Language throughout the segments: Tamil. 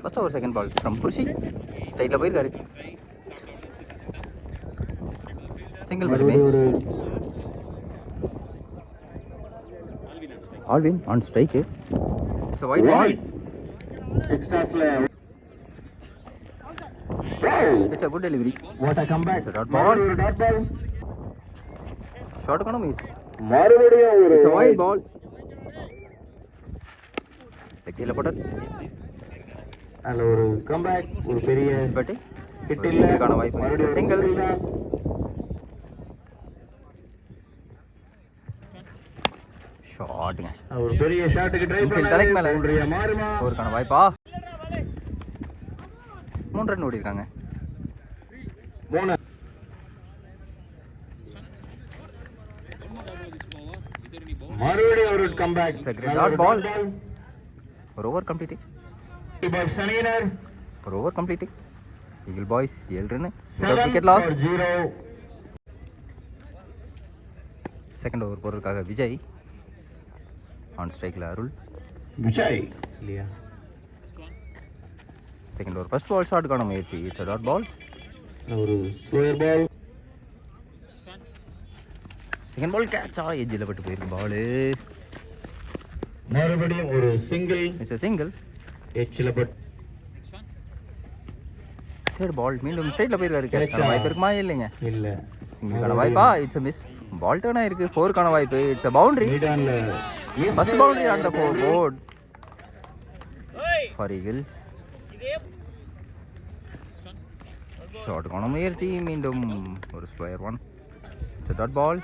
First over second ball from Qureshi ஸ்ட்ரைட்டில் போயிருக்காரு. சிங்கிள் மட்டுமே. Alvin on strike. It's a wide ball. It's a good delivery. What a comeback. It's a dot ball. Short economy. மறுபடியும் ஒரு It's a wide ball. லெக்ல போட்டார். நல்ல ஒரு கம்பேக். ஒரு பெரிய பட் ஹிட் இல்ல. வாய்ப்பு. சிங்கிள். ஷாட்டுங்க. ஒரு பெரிய ஷாட்டுக்கு ட்ரை பண்ணாரு. தலைக்கு மேல பவுண்டரியா மாறுமா? ஒருக்கான வாய்ப்பா. 3 ரன் ஓடி இருக்காங்க. மறுபடியும் ஒரு கம்பேக். Dot ball. ஒரு ஓவர் கம்ப்ளீட்டிங். சனியனர் ஒரு over completing. Eagle Boys 7 run. Wicket loss. Second over போறதுக்காக விஜய். ஆன் ஸ்ட்ரைக்ல அருள். விஜய் இல்லையா? செகண்ட் ஓவர் ஃபர்ஸ்ட் பால் ஷாட்டுக்கான முயற்சி. It's a dot ball. ஒரு ஸ்லோயர் பால். செகண்ட் பால் கேட்சா எட்ஜில் பட்டு போயிருக்கு பாலு. மறுபடியும் ஒரு சிங்கிள். It's a single. எட்ஜில் பட்டு. தேர்ட் பால் மீண்டும் ஸ்ட்ரைட்ல போயிருக்காரு. கேட்சான வாய்ப்பு இருக்குமா? இல்லைங்க. இல்ல. சிங்கிள்கான வாய்ப்பா? It's a miss. Ball turn ஆயிருக்கு. 4க்கான வாய்ப்பு. It's a boundary. First boundary on the board for Eagles. ஷாட்டுக்கான முயற்சி. மீண்டும் ஒரு square one. It's a dot ball.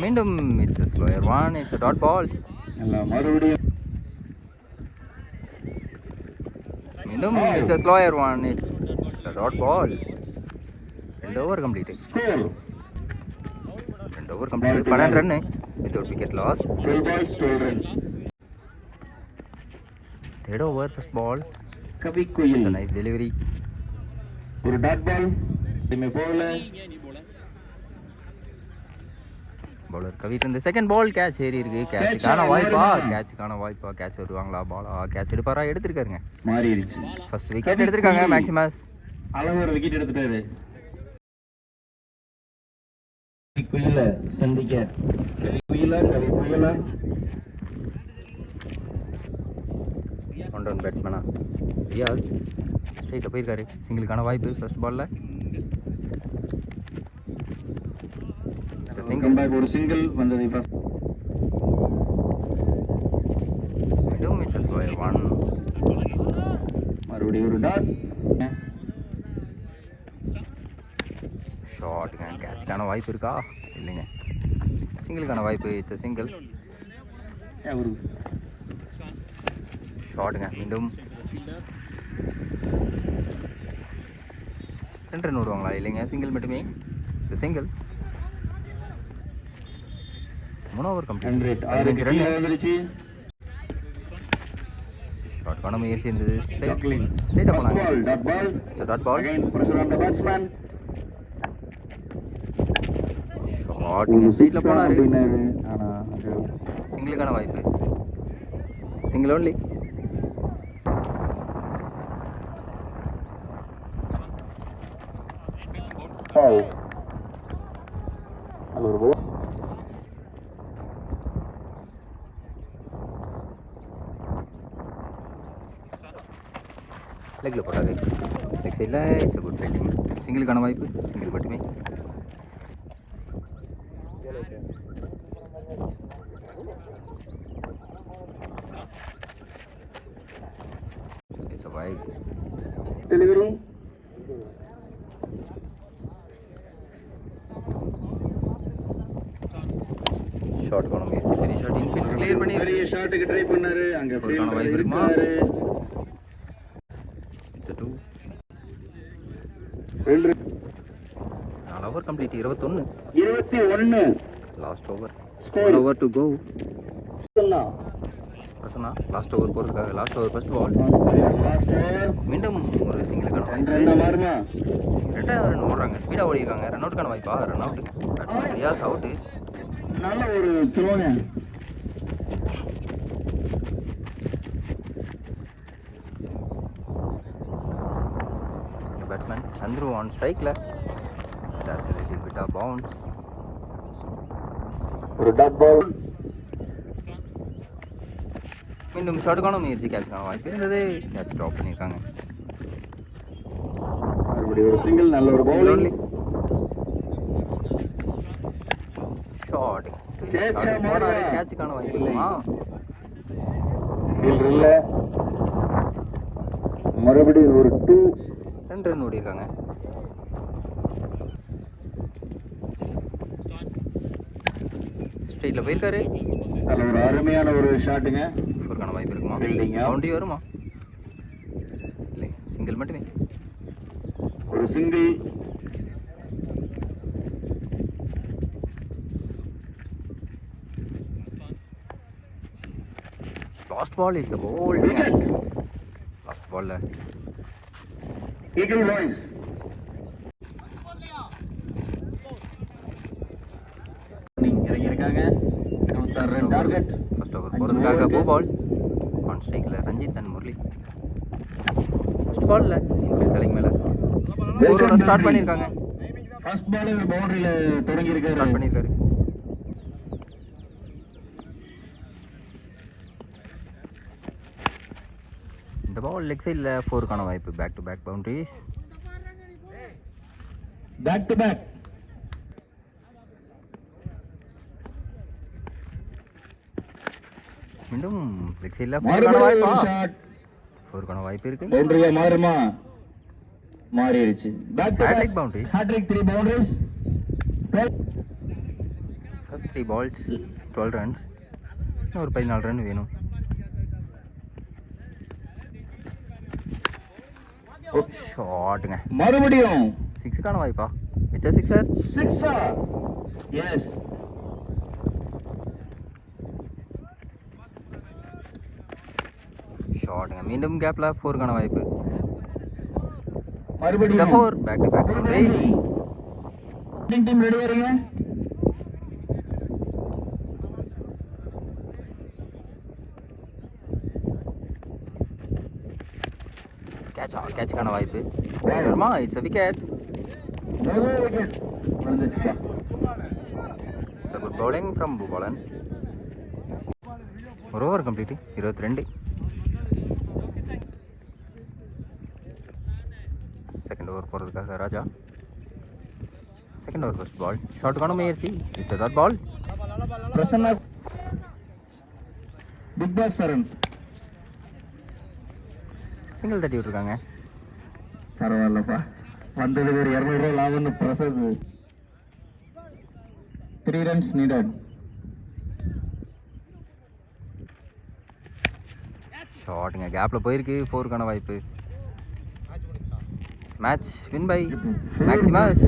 மீண்டும் it's a square one. It's a dot ball. மறுபடியும் மீண்டும் it's a slower one. It's a dot ball. 2 over complete. 2 over complete. 12 run without wicket loss. 12 balls 12 runs. Third over first பால். கவி குயில். Nice delivery. ஒரு டாட் பால். இமே போல. பவுலர் கவிட்டு இருந்து செகண்ட் பால் கேட்ச் ஏறி இருக்கு. கேட்சுக்கான வாய்ப்பா? கேட்சுக்கான வாய்ப்பா? கேட்ச் வருவாங்களா? பாலா? கேட்ச் எடுப்பாரா? எடுத்திருக்காருங்க. மாறிடுச்சு. ஃபர்ஸ்ட் விக்கெட் எடுத்திருக்காங்க மேக்ஸிமஸ். அளவு ஒரு விக்கெட் எடுத்துட்டாரு. குயில சந்திக்க. கவி குயில ஒன் ரன் பேட்ஸ்மேனா ரியாஸ் ஸ்ட்ரைட்ல போயிருக்காரு. சிங்கிளுக்கான வாய்ப்பு ஃபர்ஸ்ட் பால்ல. சிங்கிள். ஒரு சிங்கிள் வந்தது ஃபர்ஸ்ட். மீண்டும் இட்ஸ் a ஸ்லோயர் ஒன். மறுபடியும் ஒரு டாட். ஷாட்டுங்க. கேட்சுக்கான வாய்ப்பு இருக்கா? இல்லைங்க. சிங்கிளுக்கான வாய்ப்பு. It's a single. ஷாட்டுங்க. மீண்டும் 2 ரன் ஓடுவாங்களா? இல்லைங்க. சிங்கிள் மட்டுமே. It's a single. 3 over complete. 15 run. ஷாட்டுக்கான முயற்சி இருந்தது. ஸ்ட்ரைட்டா போனாங்க. It's a dot ball. ஷாட்டுங்க. ஸ்ட்ரைட்ல போனாரு. சிங்கிளுக்கான வாய்ப்பு. Single only. லெக்கில் போட்டாரு. லெக் சைடில் இட்ஸ் a குட் ஃபீல்டிங். சிங்கிளுக்கான வாய்ப்பு. சிங்கிள் மட்டுமே. It's a wide. டெலிவரி. ஷாட்டுக்கான முயற்சி. பெரிய ஷாட். இன்ஃபீல்ட் கிளியர் பண்ணி பெரிய ஷாட்டுக்கு ட்ரை பண்ணாரு. அங்க ஒருக்கான வாய்ப்பு இருக்குமா? It's a 2. 4 over complete. 21. Last over. 1 over to go. Prasanna last over போகிறதுக்காக. Last over first ball. மீண்டும் ஒரு சிங்கிளுக்கான வாய்ப்பு. 2 ரன் ஓடுறாங்க. ஸ்பீடாக ஓடிருக்காங்க. ரன் அவுட்டுக்கான வாய்ப்பா? Run out. ரியாஸ் அவுட்டு. நல்ல ஒரு த்ரோங்க. பேட்ஸ்மேன் சந்துரு ஆன் ஸ்ட்ரைக்கில். That's a little bit of bounce. ஒரு டாட் பால். மீண்டும் ஷாட்டுக்கான முயற்சி, கேட்சுக்கான வாய்ப்பு இருந்தது. கேட்ச் ட்ராப் பண்ணியிருக்காங்க. மறுபடியும் ஒரு சிங்கிள், நல்ல ஒரு பவுலிங். ஷாட் கேட்சுக்கான வாய்ப்பு இல்லையா? ஃபீல்டர் இல்ல. மறுபடியும் ஒரு 2. 2 ரன் ஓடி இருக்காங்க. ஸ்ட்ரைட்ல போயிருக்காரு. நல்ல ஒரு அருமையான ஒரு ஷாட்டுங்க. ஃபோர்க்கான வாய்ப்பு இருக்குமா? ஃபீல்டிங். பவுண்டரி வருமா? இல்லை, சிங்கிள் மட்டுமே. ஒரு single. Last ball, it's a ball. Last பால்ல ஈகிள் வாய்ஸ். இறங்கி இருக்காங்க. 26 ரன் டார்கெட். ஃபர்ஸ்ட் ஓவர் போறதுக்காக போ பால். ஆன் ஸ்ட்ரைக்ல ரஞ்சித் அண்ட் முரளி. ஃபர்ஸ்ட் பால்ல இன்ஃபீல்ட் தலைக்கு மேல ஓவரோட ஸ்டார்ட் பண்ணிருக்காங்க. ஃபர்ஸ்ட் பால் ஒரு பவுண்டரியில தொடங்கி இருக்காரு. ஸ்டார்ட் பண்ணிருக்காரு. இந்த பால் லெக் சைடுல 4க்கான வாய்ப்பு. Back to back boundaries. Back to back. மீண்டும் லெக் சைடுல 4க்கான வாய்ப்பு. ஷாட். 4க்கான வாய்ப்பு இருக்கு. பவுண்டரியா மாறுமா? மாறிடுச்சு. Back to hattrick back boundary. Hattrick 3 boundaries. First 3 balls 12 runs. இன்னும் ஒரு 14 ரன் வேணும். ஷாட்டுங்க. மறுபடியும் 6க்கான வாய்ப்பா? It's a sixer. 6. எஸ். ஷாட்டுங்க. மீண்டும் கேப்ல 4க்கான வாய்ப்பு. மறுபடியும் 4 back to back boundaries. Team ரெடியா இருங்க. கேட்சுக்கான வாய்ப்பு வருமா? It's a wicket. முதல் விக்கெட் வந்துச்சு. So good bowling from Bhubalan. ஒரு ஓவர் கம்ப்ளீட். 22. செகண்ட் ஓவர் போகிறதுக்காக Raja. Second over first ball. ஷாட்டுக்கான முயற்சி. It's a dot ball. Prasanna. Big boss Saran. Single தட்டி விட்டுருக்காங்க. பரவாயில்லப்பா, வந்தது ஒரு 200 ரூபா லாபம்னு பிரசாத். 3 runs needed. ஷாட்டுங்க. கேப்ல போயிருக்கு. 4க்கான வாய்ப்பு. Match win by Maximus.